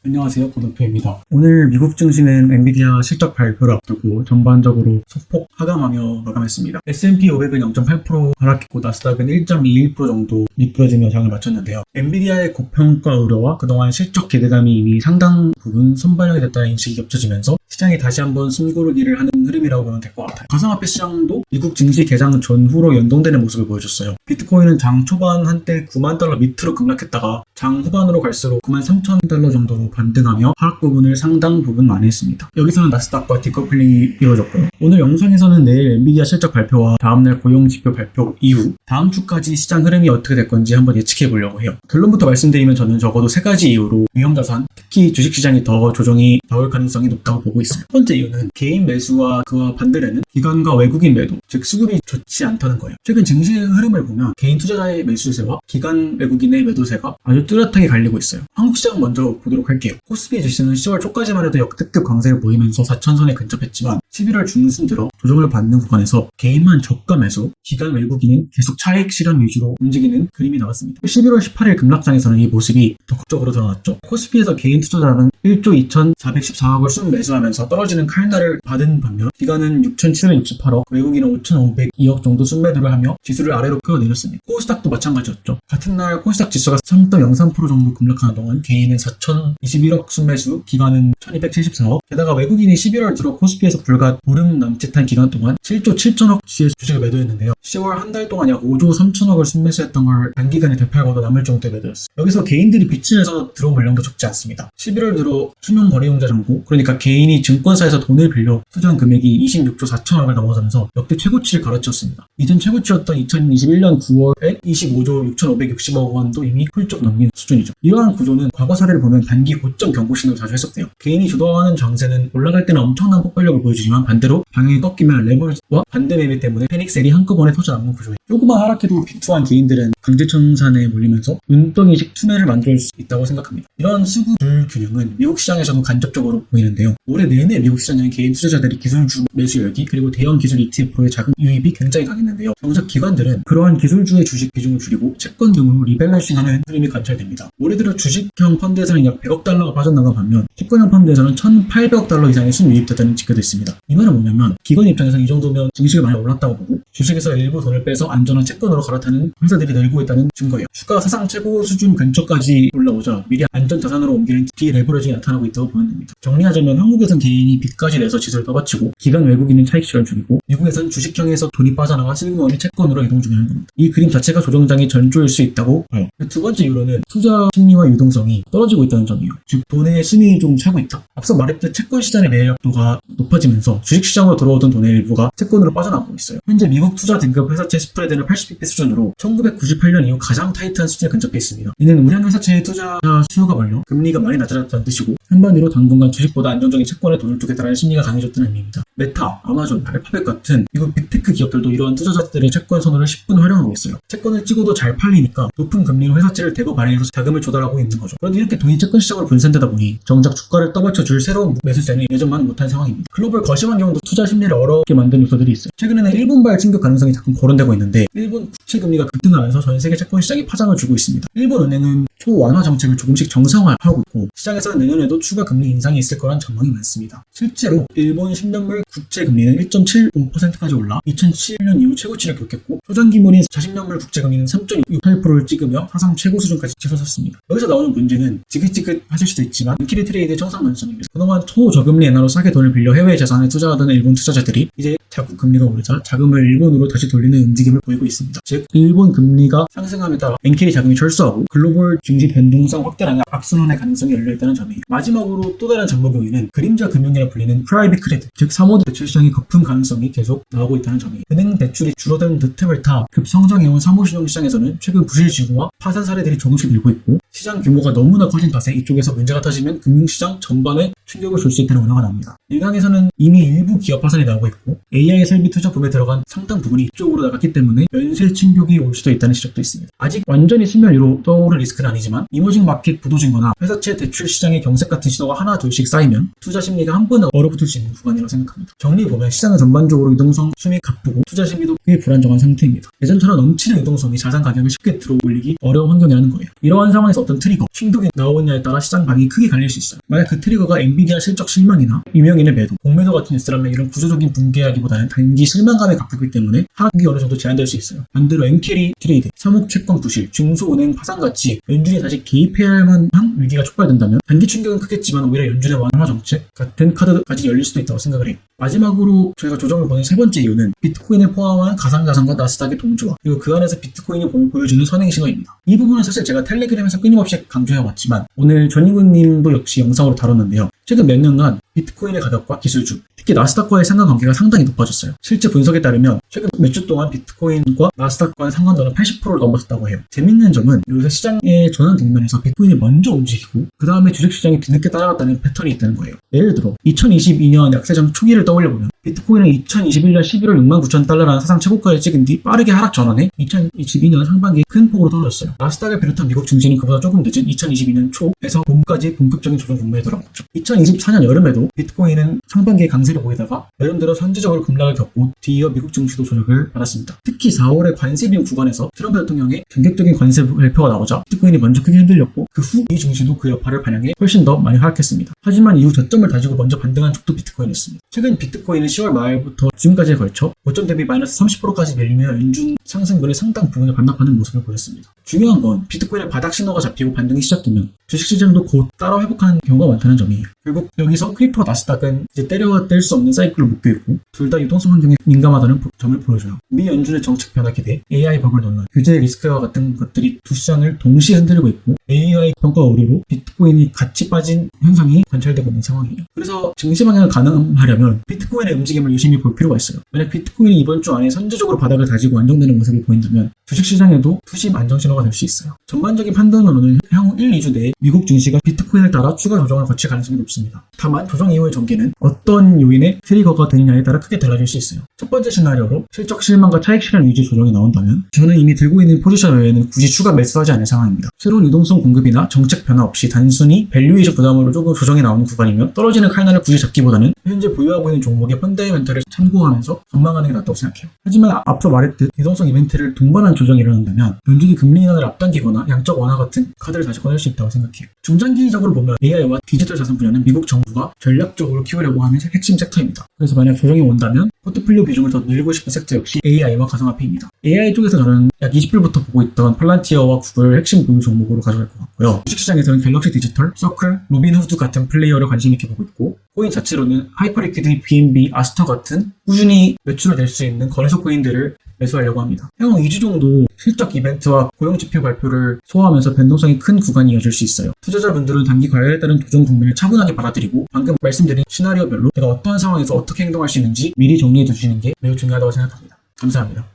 안녕하세요, 고노표입니다. 오늘 미국 증시는 엔비디아 실적 발표를 앞두고 전반적으로 소폭 하강하며 마감했습니다. S&P 500은 0.8% 하락했고 나스닥은 1.21% 정도 미끄러지며 장을 마쳤는데요. 엔비디아의 고평가 우려와 그동안 실적 기대감이 이미 상당 부분 선반영이 됐다는 인식이 겹쳐지면서 시장이 다시 한번 숨고르기를 하는 흐름이라고 보면 될 것 같아요. 가상화폐 시장도 미국 증시 개장 전후로 연동되는 모습을 보여줬어요. 비트코인은 장 초반 한때 9만 달러 밑으로 급락했다가 장 후반으로 갈수록 9만 3천 달러 정도로 반등하며 하락 부분을 상당 부분 만회했습니다. 여기서는 나스닥과 디커플링이 이루어졌고요. 오늘 영상에서는 내일 엔비디아 실적 발표와 다음날 고용지표 발표 이후 다음 주까지 시장 흐름이 어떻게 될 건지 한번 예측해 보려고 해요. 결론부터 말씀드리면 저는 적어도 세 가지 이유로 위험자산, 특히 주식시장이 더 조정이 나올 가능성이 높다고 보고 있어요. 첫 번째 이유는 개인 매수와 그와 반대되는 기관과 외국인 매도, 즉 수급이 좋지 않다는 거예요. 최근 증시 흐름을 보면 개인 투자자의 매수세와 기관 외국인의 매도세가 아주 뚜렷하게 갈리고 있어요. 한국 시장 먼저 보도록 할게요. 코스피 지수는 10월 초까지만 해도 역대급 강세를 보이면서 4천선에 근접했지만 11월 중순 들어 조정을 받는 구간에서 개인만 저가 매수, 기관 외국인은 계속 차익 실현 위주로 움직이는 그림이 나왔습니다. 11월 18일 급락장에서는 이 모습이 적극적으로 드러났죠. 코스피에서 개인 투자자는 1조 2,414억을 순매수하면서 떨어지는 칼날을 받은 반면 기관은 6,768억, 외국인은 5,502억 정도 순매도를 하며 지수를 아래로 끌어내렸습니다. 코스닥도 마찬가지였죠. 같은 날 코스닥 지수가 3.03% 정도 급락하는 동안 개인은 4,021억 순매수, 기관은 1,274억, 게다가 외국인이 11월 들어 코스피에서 불과 보름 남짓한 기간 동안 7조 7천억치의 주식을 매도했는데요. 10월 한 달 동안 약 5조 3천억을 순매수했던 걸 단기간에 되팔고도 남을 정도의 매도였어요. 여기서 개인들이 빚을 내서 들어온 물량도 적지 않습니다. 11월 들어 신용 거래용자 잔고, 그러니까 개인이 증권사에서 돈을 빌려 투자한 금액이 26조 4천억을 넘어서면서 역대 최고치를 갈아치웠습니다. 이전 최고치였던 2021년 9월에 25조 6,560억 원도 이미 훌쩍 넘긴 수준이죠. 이러한 구조는 과거 사례를 보면 단기 고점 경고 신호로 자주 해석돼요. 개인이 주도하는 장세는 올라갈 때는 엄청난 폭발력을 보여주지만 반대로 방향이 꺾이면 레버리지와 반대 매매 때문에 패닉셀이 한꺼번에 터져나오는 구조예요. 조금만 하락해도 비투한 개인들은 강제청산에 몰리면서 눈덩이식 투매를 만들 수 있다고 생각합니다. 이런 수구 불균형은 미국 시장에서도 간접적으로 보이는데요. 올해 내내 미국 시장은 개인 투자자들이 기술주 매수 열기 그리고 대형 기술 ETF로의 자금 유입이 굉장히 강했는데요. 정작 기관들은 그러한 기술주의 주식 비중을 줄이고 채권 등으로 리밸런싱하는 흐름이 관찰됩니다. 올해 들어 주식형 펀드에서는 약 100억 달러가 빠져나간 반면 채권형 펀드에서는 1,800억 달러 이상의 순유입됐다는 지표도 있습니다. 이 말은 뭐냐면 기관 입장에서는 이 정도면 증시가 많이 올랐다고 보고 주식에서 일부 돈을 빼서 안전한 채권으로 갈아타는 회사들이 늘고 있다는 증거예요. 주가가 사상 최고 수준 근처까지 올라오자 미리 안전자산으로 옮기는 디레버리징이 나타나고 있다고 보면 됩니다. 정리하자면 한국에선 개인이 빚까지 내서 지수를 떠받치고 기관 외국인은 차익 실현 중이고 미국에선 주식형에서 돈이 빠져나가 실무원이 채권으로 이동 중이라는 겁니다. 이 그림 자체가 조정장의 전조일 수 있다고 봐요. 두 번째 이유로는 투자 심리와 유동성이 떨어지고 있다는 점이에요. 즉 돈의 숨이 좀 차고 있다. 앞서 말했듯 채권 시장의 매력도가 높아지면서 주식시장으로 들어오던 돈의 일부가 채권으로 빠져나가고 있어요. 현재 미국 투자 등급 회사채 스프레드는 80bp 수준으로 1998년 이후 가장 타이트한 수준에 근접해 있습니다. 이는 우량 회사채의 투자 수요가 몰려 금리가 많이 낮아졌다는 뜻이고 한마디로 당분간 주식보다 안정적인 채권에 돈을 두겠다는 심리가 강해졌다는 의미입니다. 메타, 아마존, 알파벳 같은 미국 빅테크 기업들도 이러한 투자자들의 채권 선호를 10분 활용하고 있어요. 채권을 찍어도 잘 팔리니까 높은 금리로 회사채를 대거 발행해서 자금을 조달하고 있는 거죠. 그런데 이렇게 돈이 채권 시장으로 분산되다 보니 정작 주가를 떠받쳐줄 새로운 매수세는 예전만은 못한 상황입니다. 글로벌 거시환 경우도 투자 심리를 어렵게 만든 요소들이 있어요. 최근에는 일본발 진급 가능성이 자꾸 거론되고 있는데 일본 국채 금리가 급등하면서 전 세계 채권 시장이 파장을 주고 있습니다. 일본 은행은 초완화 정책을 조금씩 정상화하고 있고 시장에서는 내년에도 추가 금리 인상이 있을 거란 전망이 많습니다. 실제로 일본 10년물 국채 금리는 1.75%까지 올라 2007년 이후 최고치를 기록했고 초장기물인 40년물 국채 금리는 3.68%를 찍으며 사상 최고 수준까지 치솟았습니다. 여기서 나오는 문제는 지긋지긋하실 수도 있지만 인기리 트레이드의 청산만성입니다. 그동안 초저금리 엔화로 싸게 돈을 빌려 해외 자산에 투자하던 일본 투자자들이 이제 자국 금리가 오르자 자금을 일본으로 다시 돌리는 움직임을 보이고 있습니다. 즉 일본 금리가 상승함에 따라 엔키리 자금이 철수하고 글로벌 증시 변동성 확대량의 악순환의 가능성이 열려있다는 점이에요. 마지막으로 또 다른 장목 요인은 그림자 금융이라 불리는 프라이빗 크레딧, 즉 사모펀드 대출 시장의 거품 가능성이 계속 나오고 있다는 점이에요. 은행 대출이 줄어든 틈을 타 급성장해온 사모신용 시장에서는 최근 부실지구와 파산 사례들이 조금씩 늘고 있고 시장 규모가 너무나 커진 탓에 이쪽에서 문제가 터지면 금융시장 전반에 충격을 줄 수 있다는 우려가 나옵니다. 일각에서는 이미 일부 기업 파산이 나오고 있고 AI 설비 투자 붐에 들어간 상당 부분이 이쪽으로 나갔기 때문에 연쇄 충격이 올 수도 있다는 지적도 있습니다. 아직 완전히 수면 위로 떠오를 리스크는 아니지만 이머징 마켓 부도진거나 회사채 대출 대출 시장의 경색 같은 신호가 하나 둘씩 쌓이면 투자 심리가 한 번에 얼어붙을 수 있는 구간이라고 생각합니다. 정리해보면 시장은 전반적으로 유동성 숨이 가쁘고 투자 심리도 꽤 불안정한 상태입니다. 예전처럼 넘치는 유동성이 자산 가격을 쉽게 들어올리기 어려운 환경이라는 거예요. 이러한 상황에서 어떤 트리거, 충격이 나오느냐에 따라 시장 반응이 크게 갈릴 수 있어요. 만약 그 트리거가 엔비디아 실적 실망이나 유명인의 매도, 공매도 같은 뉴스라면 이런 구조적인 붕괴하기보다는 단기 실망감에 가깝기 때문에 하락이 어느 정도 제한될 수 있어요. 반대로 엔캐리 트레이드, 사목 채권 부실, 중소은행 파산같이 연준이 다시 개입해야 할 만한 위기가 촉발된다면 단기 충격은 크겠지만 오히려 연준의 완화 정책 같은 카드까지 열릴 수도 있다고 생각을 해요. 마지막으로 저희가 조정을 보는 세 번째 이유는 비트코인을 포함한 가상자산과 나스닥의 동조화, 그리고 그 안에서 비트코인이 보여주는 선행 신호입니다. 이 부분은 사실 제가 텔레그램에서 끊임없이 강조해왔지만 오늘 전인구님도 역시 영상으로 다뤘는데요. 최근 몇 년간 비트코인의 가격과 기술주, 특히 나스닥과의 상관관계가 상당히 높아졌어요. 실제 분석에 따르면 최근 몇 주 동안 비트코인과 나스닥과의 상관도는 80%를 넘어섰다고 해요. 재밌는 점은 요새 시장의 전환 국면에서 비트코인이 먼저 움직이고 그 다음에 주식시장이 뒤늦게 따라갔다는 패턴이 있다는 거예요. 예를 들어 2022년 약세장 초기를 떠올려보면 비트코인은 2021년 11월 69,000달러라는 사상 최고가를 찍은 뒤 빠르게 하락 전환해 2022년 상반기에 큰 폭으로 떨어졌어요. 나스닥을 비롯한 미국 증시는 그보다 조금 늦은 2022년 초에서 봄까지 본격적인 조정 국면에 들어갔죠. 2024년 여름에도 비트코인은 상반기에 강세를 보이다가 여름 들어 선제적으로 급락을 겪고 뒤이어 미국 증시도 조정을 받았습니다. 특히 4월에 관세 비용 구간에서 트럼프 대통령의 전격적인 관세 발표가 나오자 비트코인이 먼저 크게 흔들렸고 그 후 이 증시도 그 여파를 반영해 훨씬 더 많이 하락했습니다. 하지만 이후 저점을 다지고 먼저 반등한 쪽도 비트코인이었습니다. 최근 비트코인은 10월 말부터 지금까지에 걸쳐 고점 대비 마이너스 30%까지 밀리며 연준 상승분의 상당 부분을 반납하는 모습을 보였습니다. 중요한 건 비트코인의 바닥 신호가 잡히고 반등이 시작되면 주식시장도 곧 따라 회복하는 경우가 많다는 점이에요. 결국 여기서 크립토 나스닥은 이제 때려야 뗄 수 없는 사이클로 묶여있고 둘 다 유동성 환경에 민감하다는 점을 보여줘요. 미 연준의 정책 변화 기대, AI 버블 논란, 규제 리스크와 같은 것들이 두 시장을 동시에 흔들고 있고 AI 평가 오류로 비트코인이 같이 빠진 현상이 관찰되고 있는 상황이에요. 그래서 증시 방향을 가늠하려면 비트코인의 움직임을 유심히 볼 필요가 있어요. 만약 비트코인이 이번 주 안에 선제적으로 바닥을 다지고 안정되는 모습을 보인다면 주식시장에도 투심 안정 신호가 될 수 있어요. 전반적인 판단으로는 향후 1, 2주 내에 미국 증시가 비트코인을 따라 추가 조정을 거칠 가능성이 높습니다. 다만 조정 이후의 전개는 어떤 요인의 트리거가 되느냐에 따라 크게 달라질 수 있어요. 첫 번째 시나리오로 실적 실망과 차익 실현 위주 조정이 나온다면 저는 이미 들고 있는 포지션 외에는 굳이 추가 매수하지 않을 상황입니다. 새로운 유동성 공급이나 정책 변화 없이 단순히 밸류에이션 부담으로 조금 조정이 나오는 구간이면 떨어지는 칼날을 굳이 잡기보다는 현재 보유하고 있는 종목의 펀더멘털을 참고하면서 전망하는 게 낫다고 생각해요. 하지만 앞서 말했듯 유동성 이벤트를 동반한 조정이 일어난다면 연준이 금리 인하를 앞당기거나 양적 완화 같은 카드를 다시 꺼낼 수 있다고 생각해요. 중장기적으로 보면 AI와 디지털 자산 분야는 미국 정부가 전략적으로 키우려고 하는 핵심 섹터입니다. 그래서 만약 조정이 온다면 포트폴리오 비중을 더 늘리고 싶은 섹터 역시 AI와 가상화폐입니다. AI 쪽에서 저는 약 20불부터 보고 있던 팔란티어와 구글 핵심 보유 종목으로 가져갈 것 같고요. 주식시장에서는 갤럭시 디지털, 서클, 로빈후드 같은 플레이어를 관심 있게 보고 있고 코인 자체로는 하이퍼리퀴드, BNB, 아스터 같은 꾸준히 매출을 낼 수 있는 거래소 코인들을 매수하려고 합니다. 향후 2주 정도 실적 이벤트와 고용지표 발표를 소화하면서 변동성이 큰 구간이 이어질 수 있어요. 투자자분들은 단기 과열에 따른 조정 국면을 차분하게 받아들이고 방금 말씀드린 시나리오별로 제가 어떠한 상황에서 어떻게 행동할 수 있는지 미리 정리해 두시는 게 매우 중요하다고 생각합니다. 감사합니다.